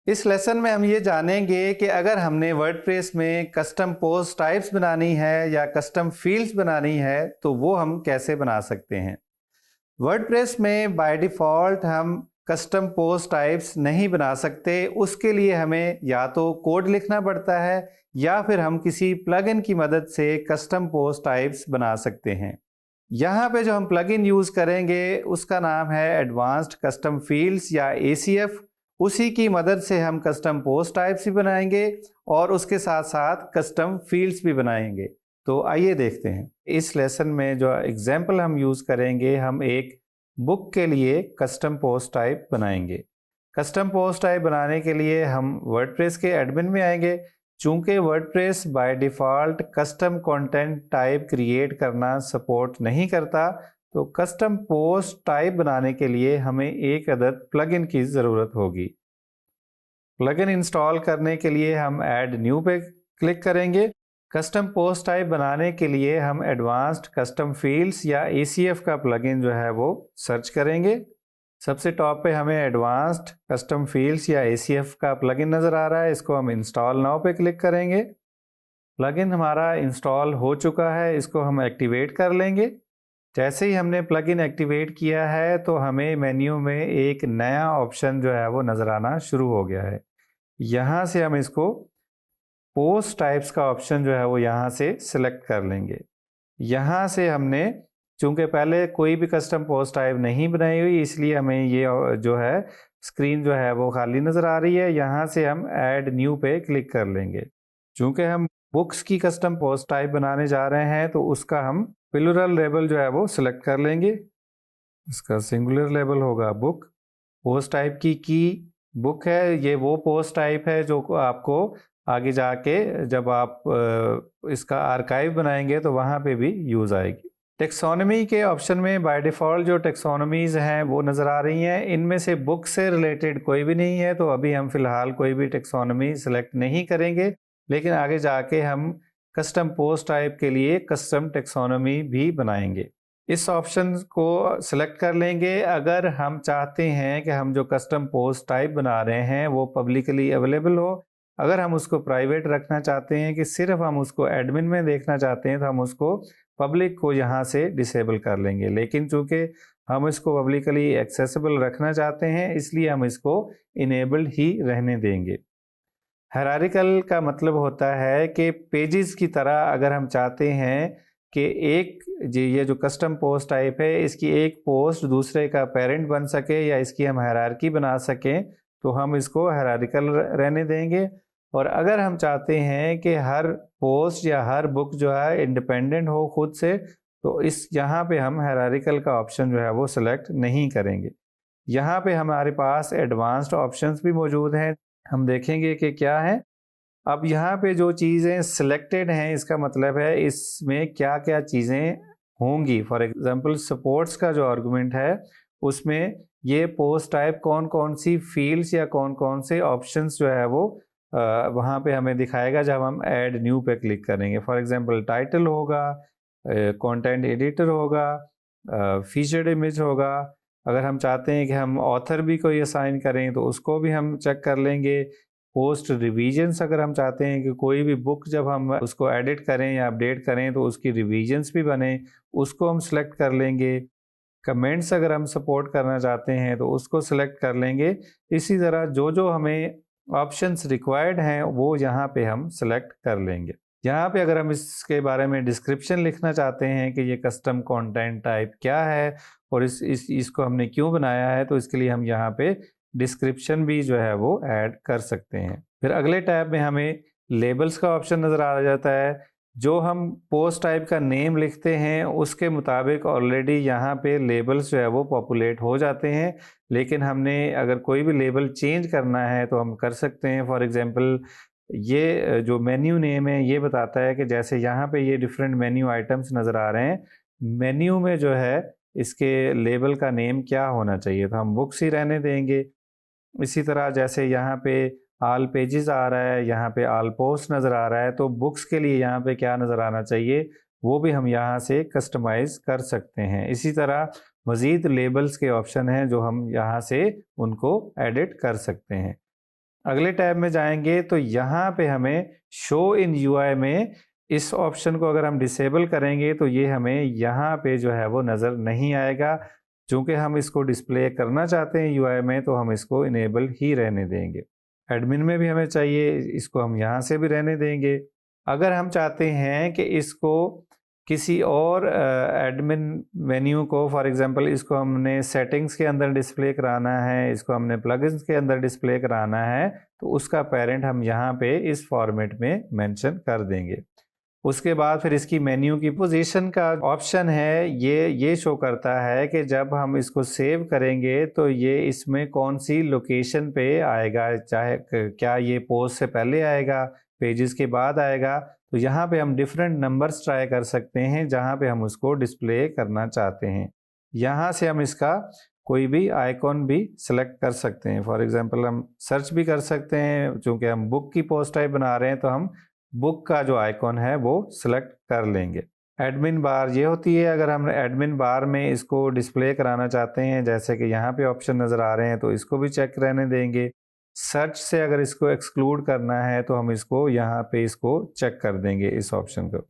इस लेसन में हम ये जानेंगे कि अगर हमने वर्डप्रेस में कस्टम पोस्ट टाइप्स बनानी है या कस्टम फील्ड्स बनानी है तो वो हम कैसे बना सकते हैं। वर्डप्रेस में बाय डिफ़ॉल्ट हम कस्टम पोस्ट टाइप्स नहीं बना सकते। उसके लिए हमें या तो कोड लिखना पड़ता है या फिर हम किसी प्लगइन की मदद से कस्टम पोस्ट टाइप्स बना सकते हैं। यहाँ पे जो हम प्लगइन यूज़ करेंगे उसका नाम है एडवांस्ड कस्टम फील्ड्स या ACF। उसी की मदद से हम कस्टम पोस्ट टाइप्स भी बनाएंगे और उसके साथ साथ कस्टम फील्ड्स भी बनाएंगे। तो आइए देखते हैं। इस लेसन में जो एग्जाम्पल हम यूज़ करेंगे, हम एक बुक के लिए कस्टम पोस्ट टाइप बनाएंगे। कस्टम पोस्ट टाइप बनाने के लिए हम वर्डप्रेस के एडमिन में आएंगे। चूंकि WordPress by default custom content type create करना सपोर्ट नहीं करता, तो कस्टम पोस्ट टाइप बनाने के लिए हमें एक अदद प्लगइन की ज़रूरत होगी। प्लगइन इंस्टॉल करने के लिए हम ऐड न्यू पे क्लिक करेंगे। कस्टम पोस्ट टाइप बनाने के लिए हम एडवांस्ड कस्टम फील्ड्स या ACF का प्लगइन जो है वो सर्च करेंगे। सबसे टॉप पे हमें एडवांस्ड कस्टम फील्ड्स या ACF का प्लगइन नज़र आ रहा है। इसको हम इंस्टॉल नाउ पे क्लिक करेंगे। प्लगइन हमारा इंस्टॉल हो चुका है, इसको हम एक्टिवेट कर लेंगे। जैसे ही हमने प्लगइन एक्टिवेट किया है तो हमें मेन्यू में एक नया ऑप्शन जो है वो नज़र आना शुरू हो गया है। यहाँ से हम इसको पोस्ट टाइप्स का ऑप्शन जो है वो यहाँ से सिलेक्ट कर लेंगे। यहाँ से हमने चूंकि पहले कोई भी कस्टम पोस्ट टाइप नहीं बनाई हुई, इसलिए हमें ये जो है स्क्रीन जो है वो खाली नज़र आ रही है। यहाँ से हम ऐड न्यू पे क्लिक कर लेंगे। चूंकि हम बुक्स की कस्टम पोस्ट टाइप बनाने जा रहे हैं तो उसका हम प्लूरल लेबल जो है वो सिलेक्ट कर लेंगे। इसका सिंगुलर लेबल होगा बुक। पोस्ट टाइप की बुक है, ये वो पोस्ट टाइप है जो आपको आगे जाके जब आप इसका आर्काइव बनाएंगे तो वहाँ पे भी यूज़ आएगी। टेक्सोनॉमी के ऑप्शन में बाय डिफ़ॉल्ट जो टेक्सोनॉमीज़ हैं वो नज़र आ रही हैं। इनमें से बुक से रिलेटेड कोई भी नहीं है, तो अभी हम फ़िलहाल कोई भी टेक्सोनॉमी सेलेक्ट नहीं करेंगे, लेकिन आगे जाके हम कस्टम पोस्ट टाइप के लिए कस्टम टेक्सोनॉमी भी बनाएंगे। इस ऑप्शन को सिलेक्ट कर लेंगे। अगर हम चाहते हैं कि हम जो कस्टम पोस्ट टाइप बना रहे हैं वो पब्लिकली अवेलेबल हो, अगर हम उसको प्राइवेट रखना चाहते हैं कि सिर्फ हम उसको एडमिन में देखना चाहते हैं, तो हम उसको पब्लिक को यहाँ से डिसेबल कर लेंगे। लेकिन चूंकि हम इसको पब्लिकली एक्सेसिबल रखना चाहते हैं, इसलिए हम इसको इनेबल्ड ही रहने देंगे। हायरार्किकल का मतलब होता है कि पेजेस की तरह अगर हम चाहते हैं कि ये जो कस्टम पोस्ट टाइप है, इसकी एक पोस्ट दूसरे का पेरेंट बन सके या इसकी हम हायरार्की बना सकें, तो हम इसको हायरार्किकल रहने देंगे। और अगर हम चाहते हैं कि हर पोस्ट या हर बुक जो है इंडिपेंडेंट हो खुद से, तो इस यहाँ पे हम हायरार्किकल का ऑप्शन जो है वो सिलेक्ट नहीं करेंगे। यहाँ पे हमारे पास एडवांस्ड ऑप्शंस भी मौजूद हैं, हम देखेंगे कि क्या है। अब यहाँ पे जो चीज़ें सिलेक्टेड हैं, इसका मतलब है इसमें क्या क्या चीज़ें होंगी। फॉर एग्जांपल सपोर्ट्स का जो आर्गुमेंट है उसमें ये पोस्ट टाइप कौन कौन सी फील्ड्स या कौन कौन से ऑप्शंस जो है वो वहाँ पे हमें दिखाएगा जब हम ऐड न्यू पे क्लिक करेंगे। फॉर एग्जांपल टाइटल होगा, कंटेंट एडिटर होगा, फीचर्ड इमेज होगा। अगर हम चाहते हैं कि हम ऑथर भी कोई असाइन करें तो उसको भी हम चेक कर लेंगे। पोस्ट रिवीजन्स, अगर हम चाहते हैं कि कोई भी बुक जब हम उसको एडिट करें या अपडेट करें तो उसकी रिवीजन्स भी बने, उसको हम सेलेक्ट कर लेंगे। कमेंट्स अगर हम सपोर्ट करना चाहते हैं तो उसको सिलेक्ट कर लेंगे। इसी तरह जो जो हमें ऑप्शंस रिक्वायर्ड हैं वो यहाँ पे हम सिलेक्ट कर लेंगे। यहाँ पे अगर हम इसके बारे में डिस्क्रिप्शन लिखना चाहते हैं कि ये कस्टम कंटेंट टाइप क्या है और इसको हमने क्यों बनाया है, तो इसके लिए हम यहाँ पे डिस्क्रिप्शन भी जो है वो ऐड कर सकते हैं। फिर अगले टैब में हमें लेबल्स का ऑप्शन नज़र आ जाता है। जो हम पोस्ट टाइप का नेम लिखते हैं उसके मुताबिक ऑलरेडी यहाँ पे लेबल्स जो है वो पॉपुलेट हो जाते हैं, लेकिन हमने अगर कोई भी लेबल चेंज करना है तो हम कर सकते हैं। फॉर एग्जांपल ये जो मेन्यू नेम है ये बताता है कि जैसे यहाँ पे ये डिफरेंट मेन्यू आइटम्स नज़र आ रहे हैं, मेन्यू में जो है इसके लेबल का नेम क्या होना चाहिए, तो हम बुक्स ही रहने देंगे। इसी तरह जैसे यहाँ पे ऑल पेजेस आ रहा है, यहाँ पे ऑल पोस्ट नज़र आ रहा है, तो बुक्स के लिए यहाँ पे क्या नज़र आना चाहिए वो भी हम यहाँ से कस्टमाइज़ कर सकते हैं। इसी तरह मज़ीद लेबल्स के ऑप्शन हैं जो हम यहाँ से उनको एडिट कर सकते हैं। अगले टैब में जाएंगे तो यहाँ पे हमें शो इन यूआई में इस ऑप्शन को अगर हम डिसेबल करेंगे तो ये हमें यहाँ पे जो है वो नज़र नहीं आएगा। चूँकि हम इसको डिस्प्ले करना चाहते हैं यूआई में, तो हम इसको इनेबल ही रहने देंगे। एडमिन में भी हमें चाहिए, इसको हम यहाँ से भी रहने देंगे। अगर हम चाहते हैं कि इसको किसी और एडमिन मेन्यू को, फॉर एग्जांपल इसको हमने सेटिंग्स के अंदर डिस्प्ले कराना है, इसको हमने प्लगइन्स के अंदर डिस्प्ले कराना है, तो उसका पेरेंट हम यहाँ पे इस फॉर्मेट में मेंशन कर देंगे। उसके बाद फिर इसकी मेन्यू की पोजीशन का ऑप्शन है, ये शो करता है कि जब हम इसको सेव करेंगे तो ये इसमें कौन सी लोकेशन पे आएगा, चाहे क्या ये पोस्ट से पहले आएगा, पेजेस के बाद आएगा। तो यहाँ पे हम डिफरेंट नंबर्स ट्राई कर सकते हैं जहाँ पे हम उसको डिस्प्ले करना चाहते हैं। यहाँ से हम इसका कोई भी आइकॉन भी सिलेक्ट कर सकते हैं। फॉर एग्जांपल हम सर्च भी कर सकते हैं, चूँकि हम बुक की पोस्ट टाइप बना रहे हैं तो हम बुक का जो आइकॉन है वो सिलेक्ट कर लेंगे। एडमिन बार ये होती है, अगर हम एडमिन बार में इसको डिस्प्ले कराना चाहते हैं, जैसे कि यहाँ पे ऑप्शन नज़र आ रहे हैं, तो इसको भी चेक रहने देंगे। सर्च से अगर इसको एक्सक्लूड करना है तो हम इसको यहाँ पे इसको चेक कर देंगे, इस ऑप्शन को।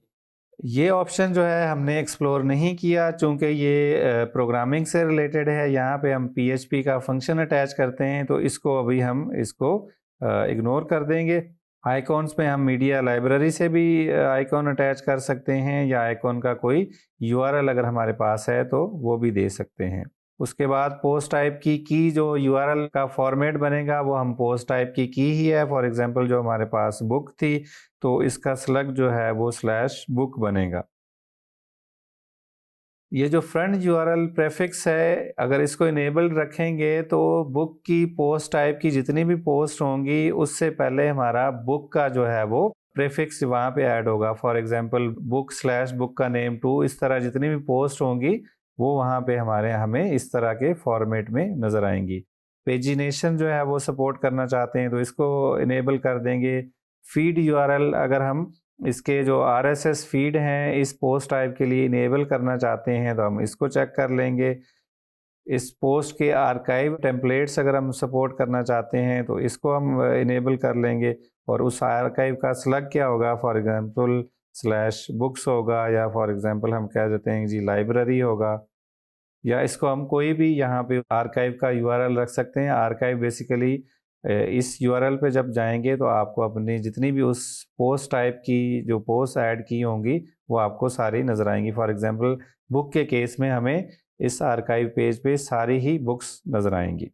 ये ऑप्शन जो है हमने एक्सप्लोर नहीं किया, चूँकि ये प्रोग्रामिंग से रिलेटेड है। यहाँ पे हम PHP का फंक्शन अटैच करते हैं, तो इसको अभी हम इसको इग्नोर कर देंगे। आइकॉन्स में हम मीडिया लाइब्रेरी से भी आइकॉन अटैच कर सकते हैं, या आइकॉन का कोई URL अगर हमारे पास है तो वो भी दे सकते हैं। उसके बाद पोस्ट टाइप की जो URL का फॉर्मेट बनेगा वो हम पोस्ट टाइप की ही है। फॉर एग्जांपल जो हमारे पास बुक थी तो इसका स्लग जो है वो /book बनेगा। ये जो फ्रंट URL प्रेफिक्स है, अगर इसको इनेबल रखेंगे तो बुक की पोस्ट टाइप की जितनी भी पोस्ट होंगी उससे पहले हमारा बुक का जो है वो प्रेफिक्स वहाँ पे ऐड होगा। फॉर एग्जांपल book का नेम 2, इस तरह जितनी भी पोस्ट होंगी वो वहाँ पे हमें इस तरह के फॉर्मेट में नज़र आएंगी। पेजिनेशन जो है वो सपोर्ट करना चाहते हैं तो इसको इनेबल कर देंगे। फीड URL अगर हम इसके जो RSS फीड हैं इस पोस्ट टाइप के लिए इनेबल करना चाहते हैं तो हम इसको चेक कर लेंगे। इस पोस्ट के आर्काइव टेम्पलेट्स अगर हम सपोर्ट करना चाहते हैं तो इसको हम इनेबल कर लेंगे, और उस आर्काइव का स्लग क्या होगा, फॉर एग्जांपल /books होगा, या फॉर एग्जांपल हम कह देते हैं जी लाइब्रेरी होगा, या इसको हम कोई भी यहाँ पे आर्काइव का URL रख सकते हैं। आर्काइव बेसिकली इस URL पे जब जाएंगे तो आपको अपनी जितनी भी उस पोस्ट टाइप की जो पोस्ट ऐड की होंगी वो आपको सारी नज़र आएंगी। फॉर एग्जांपल बुक के केस में हमें इस आर्काइव पेज पे सारी ही बुक्स नज़र आएंगी।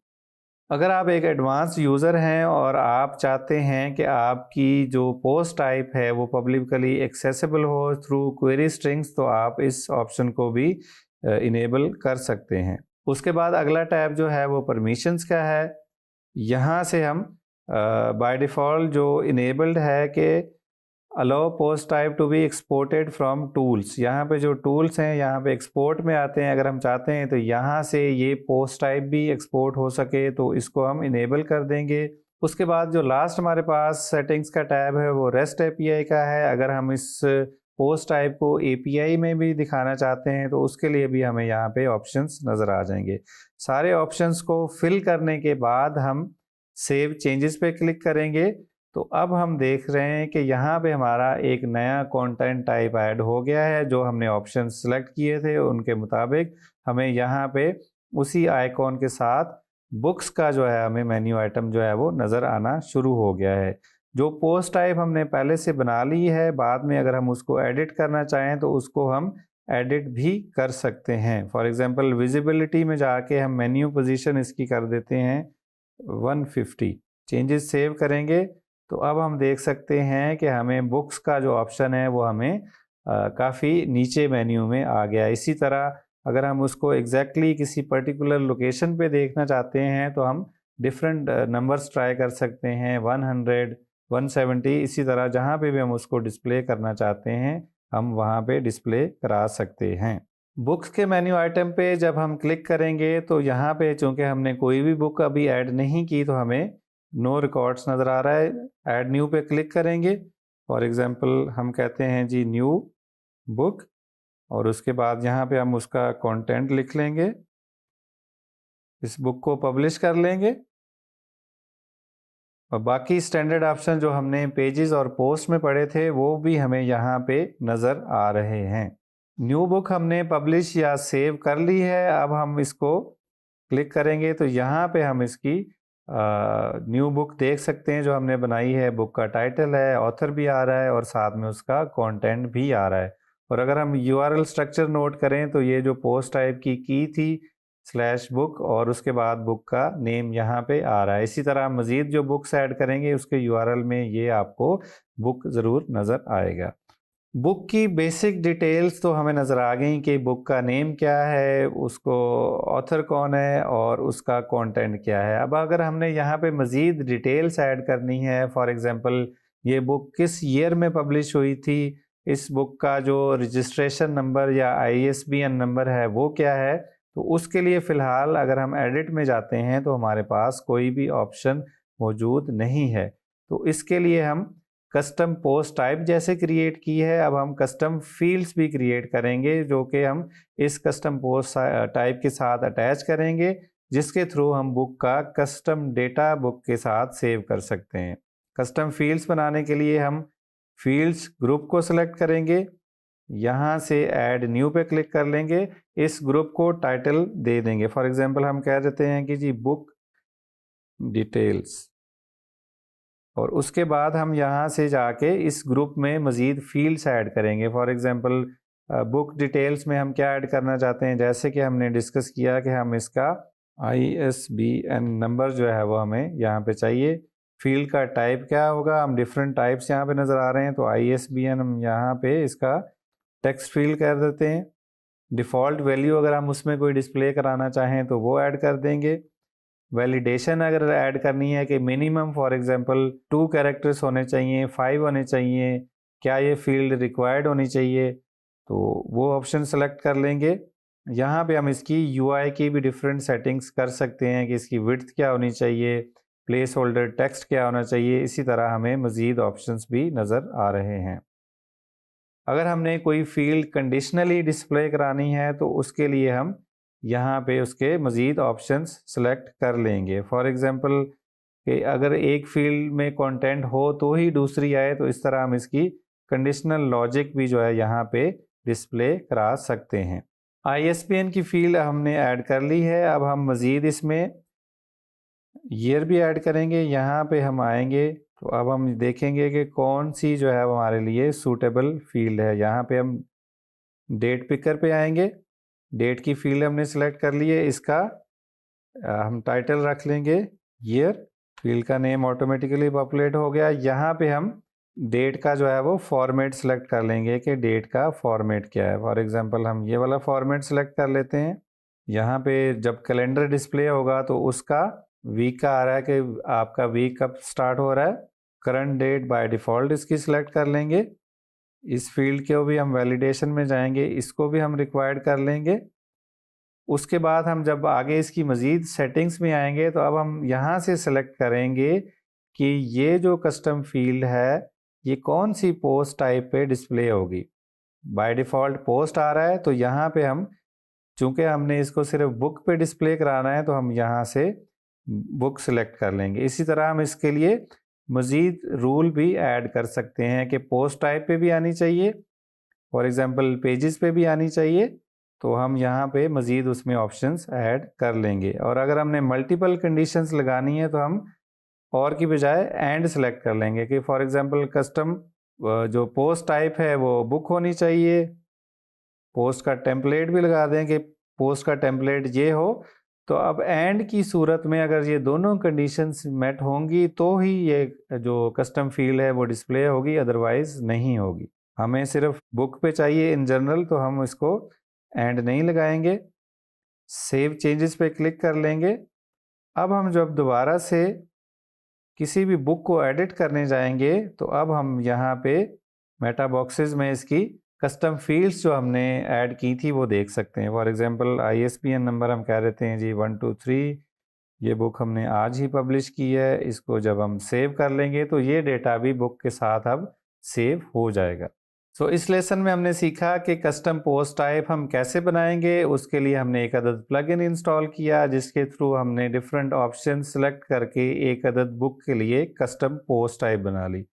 अगर आप एक एडवांस यूज़र हैं और आप चाहते हैं कि आपकी जो पोस्ट टाइप है वो पब्लिकली एक्सेसिबल हो थ्रू क्वेरी स्ट्रिंग्स, तो आप इस ऑप्शन को भी इनेबल कर सकते हैं। उसके बाद अगला टैब जो है वो परमिशंस का है। यहाँ से हम बाय डिफ़ॉल्ट जो इनेबल्ड है कि allow post type to be exported from tools, यहाँ पे जो टूल्स हैं यहाँ पे एक्सपोर्ट में आते हैं। अगर हम चाहते हैं तो यहाँ से ये पोस्ट टाइप भी एक्सपोर्ट हो सके तो इसको हम इनेबल कर देंगे। उसके बाद जो लास्ट हमारे पास सेटिंग्स का टैब है वो REST API का है। अगर हम इस पोस्ट टाइप को API में भी दिखाना चाहते हैं तो उसके लिए भी हमें यहाँ पे ऑप्शंस नज़र आ जाएंगे। सारे ऑप्शंस को फिल करने के बाद हम सेव चेंजेस पे क्लिक करेंगे तो अब हम देख रहे हैं कि यहाँ पे हमारा एक नया कंटेंट टाइप ऐड हो गया है। जो हमने ऑप्शन सेलेक्ट किए थे उनके मुताबिक हमें यहाँ पे उसी आइकॉन के साथ बुक्स का जो है हमें मेन्यू आइटम जो है वो नज़र आना शुरू हो गया है। जो पोस्ट टाइप हमने पहले से बना ली है, बाद में अगर हम उसको एडिट करना चाहें तो उसको हम एडिट भी कर सकते हैं। फॉर एग्जांपल विजिबिलिटी में जाके हम मेन्यू पोजीशन इसकी कर देते हैं 150। चेंजेस सेव करेंगे तो अब हम देख सकते हैं कि हमें बुक्स का जो ऑप्शन है वो हमें काफ़ी नीचे मेन्यू में आ गया। इसी तरह अगर हम उसको एग्जैक्टली किसी पर्टिकुलर लोकेशन पे देखना चाहते हैं तो हम डिफरेंट नंबर्स ट्राई कर सकते हैं, 100, 170, इसी तरह जहाँ पे भी हम उसको डिस्प्ले करना चाहते हैं हम वहाँ पे डिस्प्ले करा सकते हैं। बुक्स के मेन्यू आइटम पे जब हम क्लिक करेंगे तो यहाँ पे चूँकि हमने कोई भी बुक अभी ऐड नहीं की तो हमें नो रिकॉर्ड्स नज़र आ रहा है। ऐड न्यू पे क्लिक करेंगे। फॉर एग्जांपल हम कहते हैं जी न्यू बुक, और उसके बाद यहाँ पे हम उसका कंटेंट लिख लेंगे, इस बुक को पब्लिश कर लेंगे। और बाकी स्टैंडर्ड ऑप्शन जो हमने पेजेस और पोस्ट में पढ़े थे वो भी हमें यहाँ पे नज़र आ रहे हैं। न्यू बुक हमने पब्लिश या सेव कर ली है। अब हम इसको क्लिक करेंगे तो यहाँ पे हम इसकी न्यू बुक देख सकते हैं जो हमने बनाई है। बुक का टाइटल है, ऑथर भी आ रहा है और साथ में उसका कंटेंट भी आ रहा है। और अगर हम यूआरएल स्ट्रक्चर नोट करें तो ये जो पोस्ट टाइप की थी /बुक और उसके बाद बुक का नेम यहाँ पे आ रहा है। इसी तरह मज़ीद जो बुक्स ऐड करेंगे उसके यूआरएल में ये आपको बुक ज़रूर नज़र आएगा। बुक की बेसिक डिटेल्स तो हमें नज़र आ गई कि बुक का नेम क्या है, उसको ऑथर कौन है और उसका कंटेंट क्या है। अब अगर हमने यहाँ पे मज़ीद डिटेल्स ऐड करनी है, फॉर एग्ज़ाम्पल ये बुक किस ईयर में पब्लिश हुई थी, इस बुक का जो रजिस्ट्रेशन नंबर या ISBN नंबर है वो क्या है, तो उसके लिए फ़िलहाल अगर हम एडिट में जाते हैं तो हमारे पास कोई भी ऑप्शन मौजूद नहीं है। तो इसके लिए हम कस्टम पोस्ट टाइप जैसे क्रिएट की है, अब हम कस्टम फील्ड्स भी क्रिएट करेंगे जो कि हम इस कस्टम पोस्ट टाइप के साथ अटैच करेंगे, जिसके थ्रू हम बुक का कस्टम डेटा बुक के साथ सेव कर सकते हैं। कस्टम फील्ड्स बनाने के लिए हम फील्ड्स ग्रुप को सिलेक्ट करेंगे, यहाँ से ऐड न्यू पे क्लिक कर लेंगे, इस ग्रुप को टाइटल दे देंगे। फॉर एग्जांपल हम कह देते हैं कि जी बुक डिटेल्स, और उसके बाद हम यहाँ से जाके इस ग्रुप में मज़ीद फील्ड्स ऐड करेंगे। फॉर एग्जांपल बुक डिटेल्स में हम क्या ऐड करना चाहते हैं, जैसे कि हमने डिस्कस किया कि हम इसका ISBN नंबर जो है वो हमें यहाँ पे चाहिए। फील्ड का टाइप क्या होगा, हम डिफरेंट टाइप्स यहाँ पे नज़र आ रहे हैं, तो ISBN हम यहाँ पे इसका टेक्स्ट फील्ड कर देते हैं। डिफ़ॉल्ट वैल्यू अगर हम उसमें कोई डिस्प्ले कराना चाहें तो वो ऐड कर देंगे। वैलिडेशन अगर ऐड करनी है कि मिनिमम फॉर एग्जांपल 2 कैरेक्टर्स होने चाहिए, 5 होने चाहिए, क्या ये फील्ड रिक्वायर्ड होनी चाहिए, तो वो ऑप्शन सेलेक्ट कर लेंगे। यहाँ पे हम इसकी UI की भी डिफरेंट सेटिंग्स कर सकते हैं कि इसकी विड्थ क्या होनी चाहिए, प्लेस होल्डर टेक्स्ट क्या होना चाहिए। इसी तरह हमें मज़ीद ऑप्शंस भी नज़र आ रहे हैं। अगर हमने कोई फील्ड कंडीशनली डिस्प्ले करानी है तो उसके लिए हम यहाँ पे उसके मज़ीद ऑप्शंस सेलेक्ट कर लेंगे। फॉर एग्ज़ाम्पल कि अगर एक फील्ड में कंटेंट हो तो ही दूसरी आए, तो इस तरह हम इसकी कंडीशनल लॉजिक भी जो है यहाँ पे डिस्प्ले करा सकते हैं। ISBN की फील्ड हमने ऐड कर ली है। अब हम मज़ीद इसमें ईयर भी ऐड करेंगे। यहाँ पे हम आएंगे तो अब हम देखेंगे कि कौन सी जो है हमारे लिए सूटेबल फील्ड है। यहाँ पे हम डेट पिकर पे आएंगे, डेट की फील्ड हमने सेलेक्ट कर ली है। इसका हम टाइटल रख लेंगे ईयर, फील्ड का नेम ऑटोमेटिकली पॉपुलेट हो गया। यहाँ पे हम डेट का जो है वो फॉर्मेट सेलेक्ट कर लेंगे कि डेट का फॉर्मेट क्या है। फॉर एग्जांपल हम ये वाला फॉर्मेट सेलेक्ट कर लेते हैं। यहाँ पे जब कैलेंडर डिस्प्ले होगा तो उसका वीक का आ रहा है कि आपका वीक कब स्टार्ट हो रहा है। करंट डेट बाय डिफ़ॉल्ट इसकी सिलेक्ट कर लेंगे। इस फील्ड के भी हम वैलिडेशन में जाएंगे, इसको भी हम रिक्वायर्ड कर लेंगे। उसके बाद हम जब आगे इसकी मज़ीद सेटिंग्स में आएंगे तो अब हम यहाँ से सेलेक्ट करेंगे कि ये जो कस्टम फील्ड है ये कौन सी पोस्ट टाइप पे डिस्प्ले होगी। बाय डिफ़ॉल्ट पोस्ट आ रहा है, तो यहाँ पे हम चूँकि हमने इसको सिर्फ बुक पे डिस्प्ले कराना है तो हम यहाँ से बुक सेलेक्ट कर लेंगे। इसी तरह हम इसके लिए मज़ीद रूल भी ऐड कर सकते हैं कि पोस्ट टाइप पे भी आनी चाहिए, फॉर एग्जांपल पेजेस पे भी आनी चाहिए, तो हम यहाँ पे मज़ीद उसमें ऑप्शंस ऐड कर लेंगे। और अगर हमने मल्टीपल कंडीशंस लगानी है तो हम और की बजाय एंड सेलेक्ट कर लेंगे कि फॉर एग्जांपल कस्टम जो पोस्ट टाइप है वो बुक होनी चाहिए। पोस्ट का टेम्पलेट भी लगा दें कि पोस्ट का टेम्पलेट ये हो। तो अब एंड की सूरत में अगर ये दोनों कंडीशंस मेट होंगी तो ही ये जो कस्टम फील्ड है वो डिस्प्ले होगी, अदरवाइज नहीं होगी। हमें सिर्फ बुक पे चाहिए इन जनरल, तो हम इसको एंड नहीं लगाएंगे। सेव चेंजेस पे क्लिक कर लेंगे। अब हम जब दोबारा से किसी भी बुक को एडिट करने जाएंगे तो अब हम यहाँ पे मेटा बॉक्सेस में इसकी कस्टम फील्ड्स जो हमने ऐड की थी वो देख सकते हैं। फॉर एग्जांपल ISBN नंबर हम कह देते हैं जी 123, ये बुक हमने आज ही पब्लिश की है। इसको जब हम सेव कर लेंगे तो ये डेटा भी बुक के साथ अब सेव हो जाएगा। इस लेसन में हमने सीखा कि कस्टम पोस्ट टाइप हम कैसे बनाएंगे। उसके लिए हमने एक अदद प्लगइन इंस्टॉल किया जिसके थ्रू हमने डिफरेंट ऑप्शन सेलेक्ट करके एक अदद बुक के लिए कस्टम पोस्ट टाइप बना ली।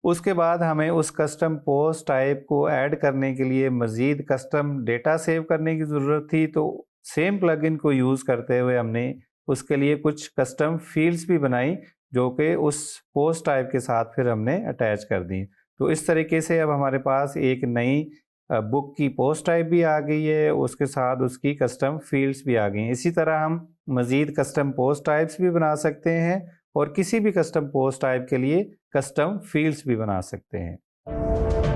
उसके बाद हमें उस कस्टम पोस्ट टाइप को ऐड करने के लिए मज़ीद कस्टम डेटा सेव करने की ज़रूरत थी, तो सेम प्लगइन को यूज़ करते हुए हमने उसके लिए कुछ कस्टम फील्ड्स भी बनाई जो कि उस पोस्ट टाइप के साथ फिर हमने अटैच कर दी। तो इस तरीके से अब हमारे पास एक नई बुक की पोस्ट टाइप भी आ गई है, उसके साथ उसकी कस्टम फील्ड्स भी आ गई हैं। इसी तरह हम मज़ीद कस्टम पोस्ट टाइप्स भी बना सकते हैं और किसी भी कस्टम पोस्ट टाइप के लिए कस्टम फील्ड्स भी बना सकते हैं।